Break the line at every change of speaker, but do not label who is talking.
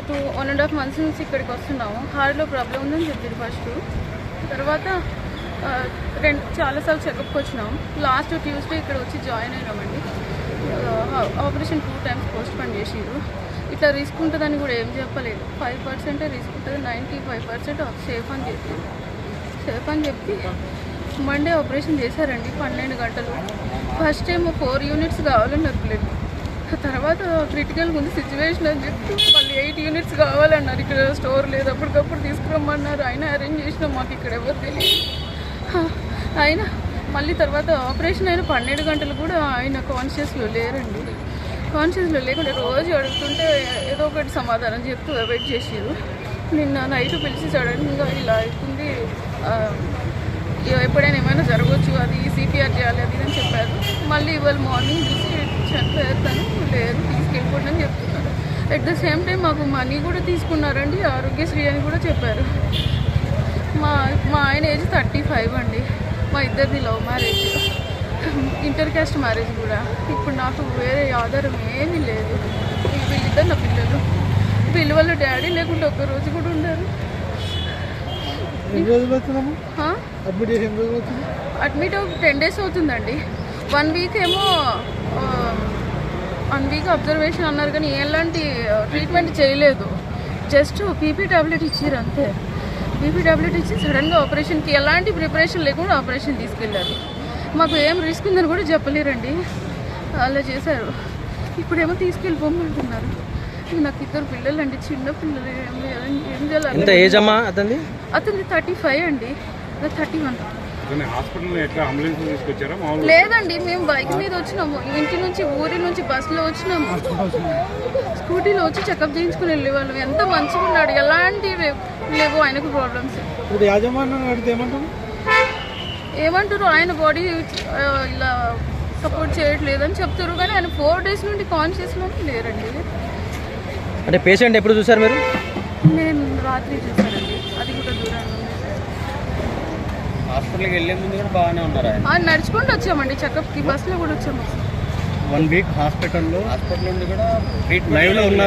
1.5 months నుంచి ఇక్కడికి వస్తున్నాము. హార్ట్లో ప్రాబ్లం ఉందని చెప్పారు ఫస్ట్. తర్వాత చాలాసార్లు చెకప్కి వచ్చినాము. లాస్ట్ ట్యూస్డే ఇక్కడ వచ్చి జాయిన్ అయినామండి. ఆపరేషన్ 2 times పోస్ట్ పోన్ చేసిరు. ఇట్లా రిస్క్ ఉంటుందని కూడా ఏం చెప్పలేదు. 5% రిస్క్ ఉంటుంది, 95% సేఫ్ అని చెప్పారు. సేఫ్ అని చెప్పి మండే ఆపరేషన్ చేశారండి 12 గంటలు. ఫస్ట్ ఏమో 4 units కావాలన్నారు బ్లడ్. తర్వాత క్రిటికల్గా ఉంది సిచ్యువేషన్ అని చెప్పి మళ్ళీ 8 units కావాలన్నారు. ఇక్కడ స్టోర్ లేదు, అప్పటికప్పుడు తీసుకురమ్మన్నారు. అయినా అరేంజ్ చేసినాం, మాకు ఇక్కడ ఎవరు తెలియదు. అయినా మళ్ళీ తర్వాత ఆపరేషన్ అయిన 12 గంటలు కూడా ఆయన కాన్షియస్లో లేరండి. కాన్షియస్లో లేకుండా రోజు అడుగుతుంటే ఏదో ఒకటి సమాధానం చెప్తూ వెయిట్ చేసారు. నిన్న నైట్ పిలిచి సడన్గా ఇలా అవుతుంది, ఎప్పుడైనా ఏమైనా జరగవచ్చు, అది CPR చేయాలి అది అని చెప్పారు. మళ్ళీ ఇవాళ మార్నింగ్ చూసి చనిపోతాను లేదు తీసుకెళ్ళిపోండి అని చెప్తున్నారు. అట్ ద సేమ్ టైం మాకు మనీ కూడా తీసుకున్నారండి, ఆరోగ్యశ్రీ అని కూడా చెప్పారు. మా ఆయన ఏజ్ 35 అండి. మా ఇద్దరిది love marriage, inter caste marriage కూడా. ఇప్పుడు నాకు వేరే ఆధారం ఏమీ లేదు. వీళ్ళిద్దరు నా పిల్లలు. వీళ్ళ వాళ్ళ డాడీ లేకుండా ఒక్కరోజు కూడా ఉండరు. అడ్మిట్ 10 days అవుతుందండి. 1 week ఏమో 1 week అబ్జర్వేషన్ అన్నారు, కానీ ఎలాంటి ట్రీట్మెంట్ చేయలేదు. జస్ట్ పీపీ టాబ్లెట్ ఇచ్చారు అంతే. పీపీ టాబ్లెట్ ఇచ్చి సడన్గా ఆపరేషన్కి ఎలాంటి ప్రిపరేషన్ లేకుండా ఆపరేషన్ తీసుకెళ్ళారు. మాకు ఏం రిస్క్ ఉందని కూడా చెప్పలేరండి, అలా చేశారు. ఇప్పుడేమో తీసుకెళ్ళిపోమంటున్నారు. నాకు 2 పిల్లలు అండి, చిన్న పిల్లలు. ఏం చేయాలి? అతనిది 35 అండి, 31. లేదండి, మేము బైక్ మీద వచ్చినాము. ఇంటి నుంచి ఊరి నుంచి బస్సులో వచ్చినాము. స్కూటీలో వచ్చి చెకప్ చేయించుకుని వెళ్ళేవాళ్ళం. ఎంత మంచిగా ఉన్నాడు, ఎలాంటి లేవు ఆయనకు ప్రాబ్లమ్స్. ఏమంటారు, ఆయన బాడీ ఇలా సపోర్ట్ చేయట్లేదని చెప్తారు, కానీ ఆయన 4 days నుండి కాన్షియస్లోనే లేరండి.
అంటే పేషెంట్ ఎప్పుడు చూసారు మీరు?
నేను రాత్రి చూసానండి, అది కూడా దూరంగా.
హాస్పిటల్కి వెళ్ళే ముందు కూడా బాగానే ఉన్నారు.
నడుచుకుంటూ వచ్చామండి చెకప్కి, బస్సులో కూడా వచ్చాము.
1 week హాస్పిటల్ నుండి కూడా లైవ్లో ఉన్నారు.